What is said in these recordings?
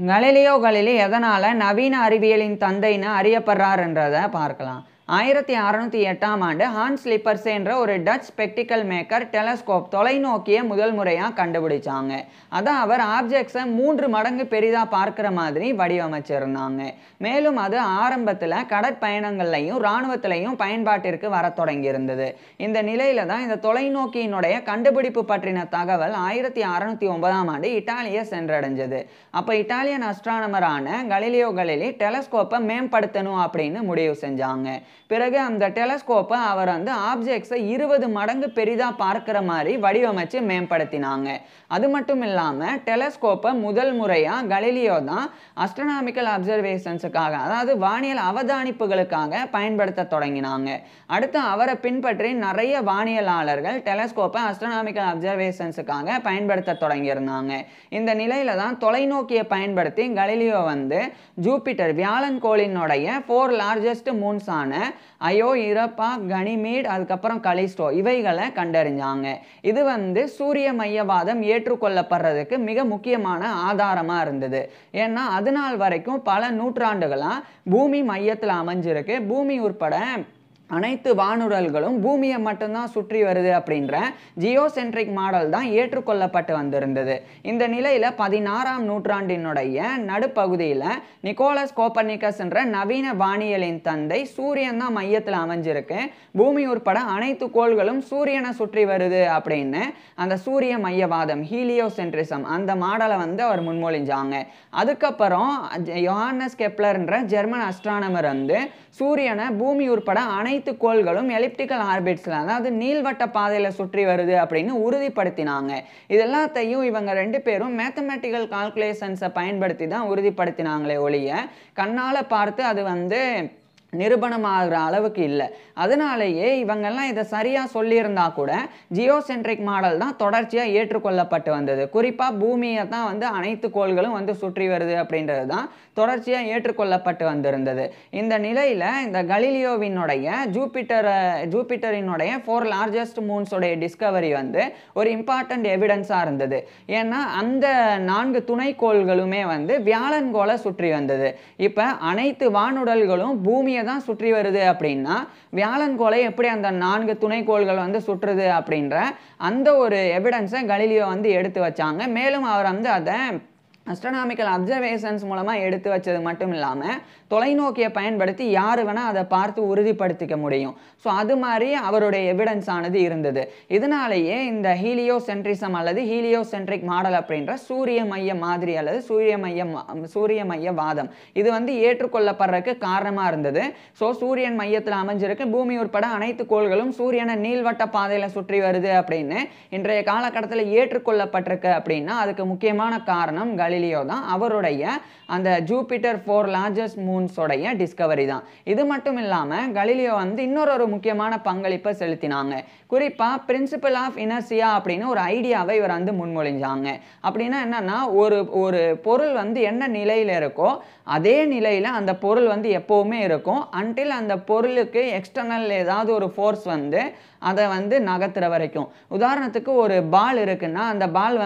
Galileo Galilei எதனால் நவீன அறிவியலின் தந்தைன்னு அறியப்படுறாருன்றதை பார்க்கலாம். 1608ஆம் ஆண்டு ஹான்ஸ் லிப்பர்ஸே என்ற ஒரு டச் ஸ்பெக்டிக்கல் மேக்கர் டெலஸ்கோப் தொலைநோக்கியை முதல் முறையாக கண்டுபிடிச்சாங்க. அதை அவர் ஆப்ஜெக்ட்ஸை 3 மடங்கு பெரிதாக பார்க்குற மாதிரி வடிவமைச்சிருந்தாங்க. மேலும் அது ஆரம்பத்தில் கடற்பயணங்கள்லையும் இராணுவத்திலையும் பயன்பாட்டிற்கு வர தொடங்கியிருந்தது. இந்த நிலையில தான் இந்த தொலைநோக்கியினுடைய கண்டுபிடிப்பு பற்றின தகவல் 1609ஆம் ஆண்டு இட்டாலியை சென்றடைஞ்சது. அப்போ இட்டாலியன் அஸ்ட்ரானமரான கலிலியோ கலிலி டெலஸ்கோப்பை மேம்படுத்தணும் அப்படின்னு முடிவு செஞ்சாங்க. பிறகு அந்த டெலஸ்கோப்பை அவர் ஆப்ஜெக்ட்ஸை 20 மடங்கு பெரிதாக பார்க்குற மாதிரி வடிவமைச்சு மேம்படுத்தினாங்க. அது மட்டும் இல்லாமல் டெலஸ்கோப்பை முதல் முறையாக கலிலியோ தான் அஸ்ட்ரோனாமிக்கல் அப்சர்வேஷன்ஸுக்காக, அதாவது வானியல் அவதானிப்புகளுக்காக பயன்படுத்த தொடங்கினாங்க. அடுத்து அவரை பின்பற்றி நிறைய வானியலாளர்கள் டெலஸ்கோப்பை அஸ்ட்ரோனாமிக்கல் அப்சர்வேஷன்ஸுக்காக பயன்படுத்த தொடங்கியிருந்தாங்க. இந்த நிலையில தான் தொலைநோக்கியை பயன்படுத்தி கலிலியோ ஜூபிட்டர் வியாழன் கோளினுடைய 4 லார்ஜஸ்ட் மூன்ஸான அயோ, யூரோப்பா, கனிமீட், அதுக்கப்புறம் கலிஸ்டோ இவைகளை கண்டறிஞ்சாங்க. இது சூரிய மையவாதம் ஏற்றுக்கொள்ளப்படுறதுக்கு மிக முக்கியமான ஆதாரமாக இருந்தது. ஏன்னா அது நாள் வரைக்கும் பல நூற்றாண்டுகளாக பூமி மையத்தில் அமைஞ்சிருக்கு. பூமி உட்பட அனைத்து வானுடல்களும் பூமியை மட்டும்தான் சுற்றி வருது அப்படின்ற ஜியோசென்ட்ரிக் மாடல் தான் ஏற்றுக்கொள்ளப்பட்டு வந்திருந்தது. இந்த நிலையில் 16ஆம் நூற்றாண்டினுடைய நடுப்பகுதியில் நிக்கோலஸ் கோப்பர்னிக்கஸ் என்ற நவீன வானியலின் தந்தை சூரியன் தான் மையத்தில் அமைஞ்சிருக்கு, பூமி உட்பட அனைத்து கோள்களும் சூரியனை சுற்றி வருது அப்படின்னு அந்த சூரிய மையவாதம் ஹீலியோசென்ட்ரிசம் அந்த மாடலை அவர் முன்மொழிஞ்சாங்க. அதுக்கப்புறம் யோஹானஸ் கெப்லர்ன்ற ஜெர்மன் அஸ்ட்ரானமர் சூரியனை பூமி உட்பட அனைத்து கோள்களும் எலிப்டிக்கல் ஆர்பிட்ஸ்ல, அதாவது நீள்வட்ட பாதையில சுற்றி வருது அப்படின்னு உறுதிப்படுத்தினாங்க. இது எல்லாத்தையும் இவங்க 2 பேரும் மேத்தமெட்டிக்கல் கால்குலேஷன்ஸை பயன்படுத்தி தான் உறுதிப்படுத்தினாங்களே ஒழிய கண்ணால பார்த்து அது நிரூபணமாகிற அளவுக்கு இல்லை. அதனாலேயே இவங்கெல்லாம் இதை சரியாக சொல்லியிருந்தா கூட ஜியோசென்ட்ரிக் மாடல் தான் தொடர்ச்சியாக ஏற்றுக்கொள்ளப்பட்டு வந்தது. குறிப்பாக பூமியை தான் அனைத்து கோள்களும் சுற்றி வருது அப்படின்றது தான் தொடர்ச்சியாக ஏற்றுக்கொள்ளப்பட்டு வந்திருந்தது. இந்த நிலையில் இந்த கலிலியோவினுடைய ஜூபிட்டரினுடைய 4 லார்ஜஸ்ட் மூன்ஸோடைய டிஸ்கவரி ஒரு இம்பார்ட்டன்ட் எவிடன்ஸாக இருந்தது. ஏன்னா அந்த 4 துணைக்கோள்களுமே வியாழன் கோளை சுற்றி வந்தது. இப்போ அனைத்து வானுடல்களும் பூமியை தான் சுற்றி வருது அப்படின்னா வியாழன் கோளை எப்படி அந்த 4 துணைக்கோள்கள் சுற்றுது அப்படின்ற அந்த ஒரு எவிடன்ஸை கலிலியோ எடுத்து வச்சாங்க. மேலும் அவர் அதை அஸ்ட்ரோனாமிக்கல் அப்சர்வேஷன்ஸ் மூலமாக எடுத்து வச்சது மட்டும் இல்லாமல் தொலைநோக்கியை பயன்படுத்தி யார் வேணால் அதை பார்த்து உறுதிப்படுத்திக்க முடியும். ஸோ அது மாதிரி அவருடைய எவிடன்ஸ் ஆனது இருந்தது. இதனாலேயே இந்த ஹீலியோசென்ட்ரிசம் அல்லது ஹீலியோசென்ட்ரிக் மாடல் அப்படின்ற சூரிய மைய மாதிரி அல்லது சூரிய மைய வாதம் இது ஏற்றுக்கொள்ளப்படுறதுக்கு காரணமாக இருந்தது. ஸோ சூரியன் மையத்தில் அமைஞ்சிருக்கு, பூமி உட்பட அனைத்து கோள்களும் சூரியனை நீள்வட்ட பாதையில் சுற்றி வருது அப்படின்னு இன்றைய காலகட்டத்தில் ஏற்றுக்கொள்ளப்பட்டிருக்கு. அப்படின்னா அதுக்கு முக்கியமான காரணம் கலிலியோ தான். அவருடைய அந்த ஜூபிட்டர் 4 லார்ஜஸ்ட் மூன்ஸோடைய டிஸ்கவரி தான். இது மட்டும் இல்லாமல் கலிலியோ இன்னொரு முக்கியமான பங்களிப்பை செலுத்தினாங்க. குறிப்பாக பிரின்சிபல் ஆஃப் இனர்சியா அப்படின்னு ஒரு ஐடியாவை இவர் முன்மொழிஞ்சாங்க. அப்படின்னா என்னன்னா ஒரு பொருள் என்ன நிலையில் இருக்கோ அதே நிலையில் அந்த பொருள் எப்போவுமே இருக்கும் அன்டில் அந்த பொருளுக்கு எக்ஸ்டர்னல் ஏதாவது ஒரு ஃபோர்ஸ் அதை நகர்த்துற வரைக்கும். உதாரணத்துக்கு ஒரு பால் இருக்குன்னா அந்த பால்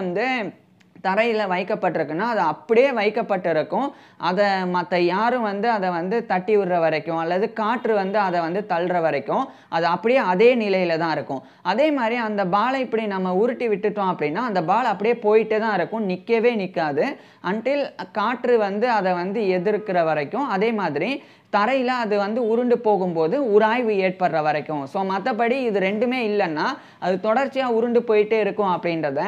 தரையில் வைக்கப்பட்டிருக்குன்னா அது அப்படியே வைக்கப்பட்டிருக்கும். அதை மற்ற யாரும் அதை தட்டி விடுற வரைக்கும் அல்லது காற்று அதை தள்ளுற வரைக்கும் அது அப்படியே அதே நிலையில தான் இருக்கும். அதே மாதிரி அந்த பாலை இப்படி நம்ம உருட்டி விட்டுட்டோம் அப்படின்னா அந்த பால் அப்படியே போயிட்டே தான் இருக்கும், நிற்கவே நிற்காது அன்டில் காற்று அதை எதிர்க்கிற வரைக்கும். அதே மாதிரி தரையில் அது உருண்டு போகும்போது உராய்வு ஏற்படுற வரைக்கும். ஸோ மற்றபடி இது ரெண்டுமே இல்லைன்னா அது தொடர்ச்சியாக உருண்டு போயிட்டே இருக்கும் அப்படின்றத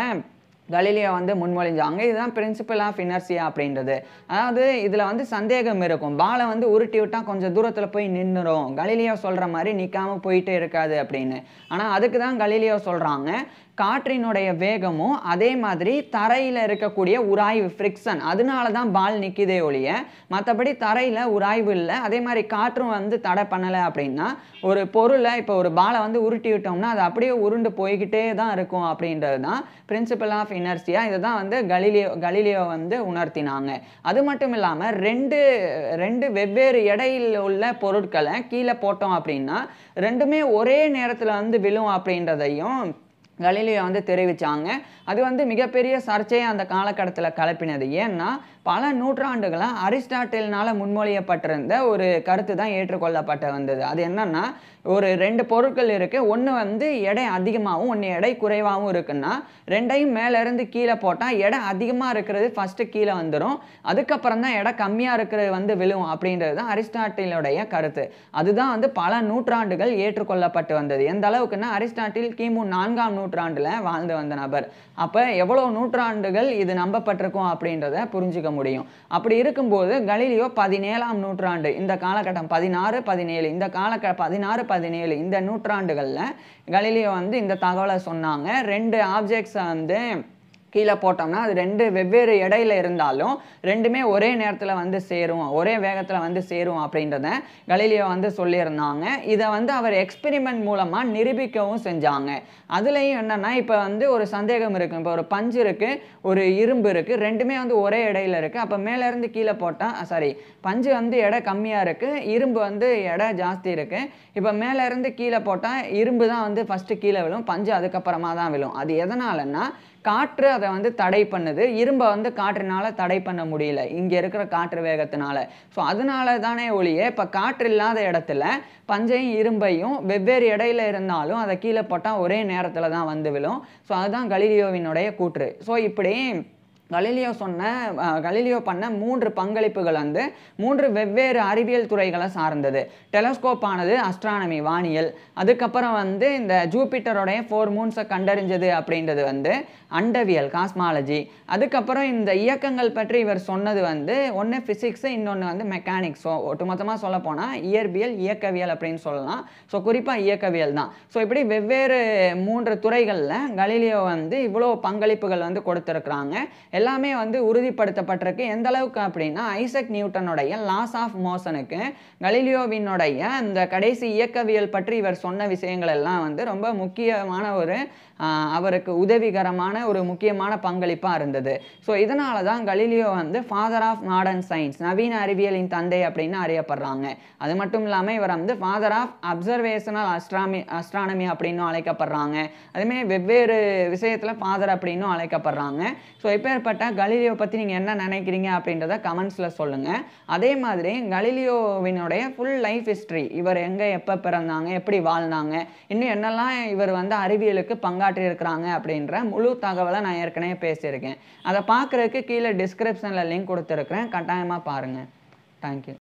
கலிலியோ முன்மொழிஞ்சாங்க. இதுதான் பிரின்சிபல் ஆஃப் இனர்சியா அப்படின்றது. அதாவது இதில் சந்தேகம் இருக்கும், பாலை உருட்டி விட்டால் கொஞ்சம் தூரத்தில் போய் நின்றுடும், கலிலியோ சொல்கிற மாதிரி நிற்காமல் போயிட்டே இருக்காது அப்படின்னு. ஆனால் அதுக்கு தான் கலிலியோ சொல்கிறாங்க காற்றினுடைய வேகமும் அதே மாதிரி தரையில் இருக்கக்கூடிய உராய்வு ஃப்ரிக்ஷன் அதனால தான் பால் நிற்கிதே ஒழிய மற்றபடி தரையில் உராய்வு இல்லை. அதே மாதிரி காற்றும் தடை பண்ணலை அப்படின்னா ஒரு பொருளை இப்போ ஒரு பாலை உருட்டி விட்டோம்னா அது அப்படியே உருண்டு போய்கிட்டே தான் இருக்கும் அப்படின்றது தான் பிரின்சிபல் ஆஃப் இனர்சியா. இதை தான் கலிலியோ உணர்த்தினாங்க. அது மட்டும் இல்லாமல் ரெண்டு வெவ்வேறு எடையில் உள்ள பொருட்களை கீழே போட்டோம் அப்படின்னா ரெண்டுமே ஒரே நேரத்தில் விழும் அப்படின்றதையும் கலிலியோ தெரிவிச்சாங்க. அது மிகப்பெரிய சர்ச்சையை அந்த காலகட்டத்தில் கிளப்பினது. ஏன்னா பல நூற்றாண்டுகளா அரிஸ்டாட்டில்னால முன்மொழியப்பட்டிருந்த ஒரு கருத்து தான் ஏற்றுக்கொள்ளப்பட்டு வந்தது. அது என்னன்னா, ஒரு 2 பொருட்கள் இருக்கு. ஒண்ணு வந்து எடை அதிகமாவும், ஒண்ணு எடை குறைவாவும் இருக்குன்னா, 2யும் மேல இருந்து கீழ போட்டா எடை அதிகமா இருக்கிறது ஃபர்ஸ்ட் கீழ வந்துரும். அதுக்கப்புறம் தான் எடை கம்மியா இருக்கிறது வந்து விழும் அப்படின்றது தான் அரிஸ்டாட்டிலுடைய கருத்து. அதுதான் வந்து பல நூற்றாண்டுகள் ஏற்றுக்கொள்ளப்பட்டு வந்தது. எந்த அளவுக்குன்னா, அரிஸ்டாட்டில் கிமு 4ஆம் நூற்றாண்டுல வாழ்ந்து வந்த நபர். அப்ப எவ்வளவு நூற்றாண்டுகள் இது நம்பப்பட்டிருக்கும் அப்படின்றத புரிஞ்சுக்க முடியும். அப்படி இருக்கும்போது கலீலியோ 17ஆம் நூற்றாண்டு இந்த காலகட்டம் 16, 17 இந்த 16, 17 இந்த நூற்றாண்டுகள்ல கலீலியோ வந்து இந்த தகவலை சொன்னாங்க. 2 ஆப்ஜெக்ட்ஸ் வந்து கீழே போட்டோம்னா அது 2 வெவ்வேறு எடையில இருந்தாலும் 2மே ஒரே நேரத்துல வந்து சேரும், ஒரே வேகத்துல வந்து சேரும் அப்படின்றத கலீலியோ வந்து சொல்லியிருந்தாங்க. இதை வந்து அவர் எக்ஸ்பெரிமெண்ட் மூலமா நிரூபிக்கவும் செஞ்சாங்க. அதுலயும் என்னன்னா, இப்ப வந்து ஒரு சந்தேகம் இருக்கு. இப்போ ஒரு பஞ்சு இருக்கு, ஒரு இரும்பு இருக்கு, 2மே வந்து ஒரே எடையில இருக்கு. அப்ப மேல இருந்து கீழே போட்டா சாரி, பஞ்சு வந்து எடை கம்மியா இருக்கு, இரும்பு வந்து எடை ஜாஸ்தி இருக்கு. இப்ப மேல இருந்து கீழே போட்டா இரும்பு தான் வந்து ஃபர்ஸ்ட் கீழே விழும், பஞ்சு அதுக்கப்புறமா தான் விழும். அது எதனாலன்னா, காற்று அதை வந்து தடை பண்ணுது, இரும்பை வந்து காற்றினால தடை பண்ண முடியல, இங்க இருக்கிற காற்று வேகத்தினால. ஸோ அதனால தானே ஒழிய, இப்போ காற்று இல்லாத இடத்துல பஞ்சையும் இரும்பையும் வெவ்வேறு இடையில இருந்தாலும் அதை கீழே போட்டால் ஒரே நேரத்தில் தான் வந்து விழும். ஸோ அதுதான் கலீலியோவினுடைய கூற்று. ஸோ இப்படி கலீலியோ பண்ண 3 பங்களிப்புகள் வந்து 3 வெவ்வேறு அறிவியல் துறைகளை சார்ந்தது. டெலஸ்கோப் ஆனது அஸ்ட்ரானமி வானியல், அதுக்கப்புறம் வந்து இந்த ஜூபிட்டருடைய 4 மூன்ஸை கண்டறிஞ்சது அப்படின்றது வந்து அண்டவியல் காஸ்மாலஜி, அதுக்கப்புறம் இந்த இயக்கங்கள் பற்றி இவர் சொன்னது வந்து ஒன்று ஃபிசிக்ஸ், இன்னொன்று வந்து மெக்கானிக்ஸ். ஸோ ஒட்டுமொத்தமாக சொல்ல போனால் இயற்பியல் இயக்கவியல் அப்படின்னு சொல்லலாம். ஸோ குறிப்பாக இயக்கவியல் தான். ஸோ இப்படி வெவ்வேறு 3 துறைகளில் கலீலியோ வந்து இவ்வளோ பங்களிப்புகள் வந்து கொடுத்துருக்குறாங்க. எல்லாமே வந்து உறுதிப்படுத்தப்பட்டிருக்கு. எந்த அளவுக்கு அப்படின்னா, ஐசக் நியூட்டனுடைய லாஸ் ஆஃப் மோஷனுக்கு கலீலியோவினுடைய இந்த கடைசி இயக்கவியல் பற்றி இவர் சொன்ன விஷயங்கள் எல்லாம் வந்து ரொம்ப முக்கியமான ஒரு அவருக்கு உதவிகரமான ஒரு முக்கியமான பங்களிப்பாக இருந்தது. ஸோ இதனால தான் கலீலியோ வந்து ஃபாதர் ஆஃப் மாடர்ன் சயின்ஸ், நவீன அறிவியலின் தந்தை அப்படின்னு அறியப்படுறாங்க. அது மட்டும் இல்லாமல் இவர் வந்து ஃபாதர் ஆஃப் அப்சர்வேஷனல் அஸ்ட்ரானமி அப்படின்னும் அழைக்கப்படுறாங்க. அதுமாதிரி வெவ்வேறு விஷயத்தில் ஃபாதர் அப்படின்னும் அழைக்கப்படுறாங்க. ஸோ இப்பேற்பட்ட கலீலியோ பற்றி நீங்கள் என்ன நினைக்கிறீங்க அப்படின்றத கமெண்ட்ஸில் சொல்லுங்கள். அதே மாதிரி கலீலியோவினுடைய ஃபுல் லைஃப் ஹிஸ்ட்ரி, இவர் எங்கே எப்போ பிறந்தாங்க, எப்படி வாழ்ந்தாங்க, இன்னும் என்னெல்லாம் இவர் வந்து அறிவியலுக்கு பங்காற்றி இருக்கிறாங்க அப்படின்ற முழு தகவலை நான் ஏற்கனவே பேசியிருக்கேன். அதை பார்க்குறதுக்கு கீழே டிஸ்கிரிப்ஷனில் லிங்க் கொடுத்துருக்குறேன், கட்டாயமாக பாருங்கள். தேங்க்யூ.